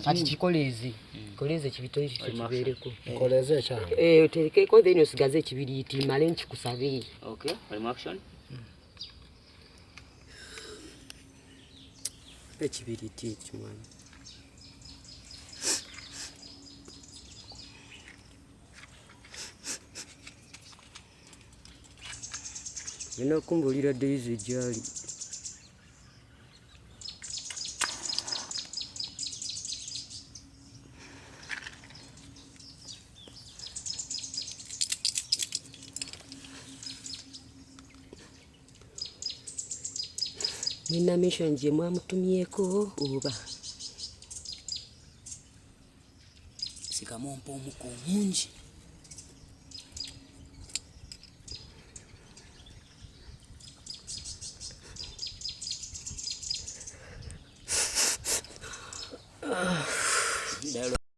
Ati kikoleze. Koleze kibitoli kibereko. Koleze cyane. Utekeko then usigaze kibiriti male nkikusabe. Okay, bali action. Ekibiriti kimwana. Nina kumbulira Daisy jali. Nina mission je mwamutumyeko oba. Sikamompo muko munji.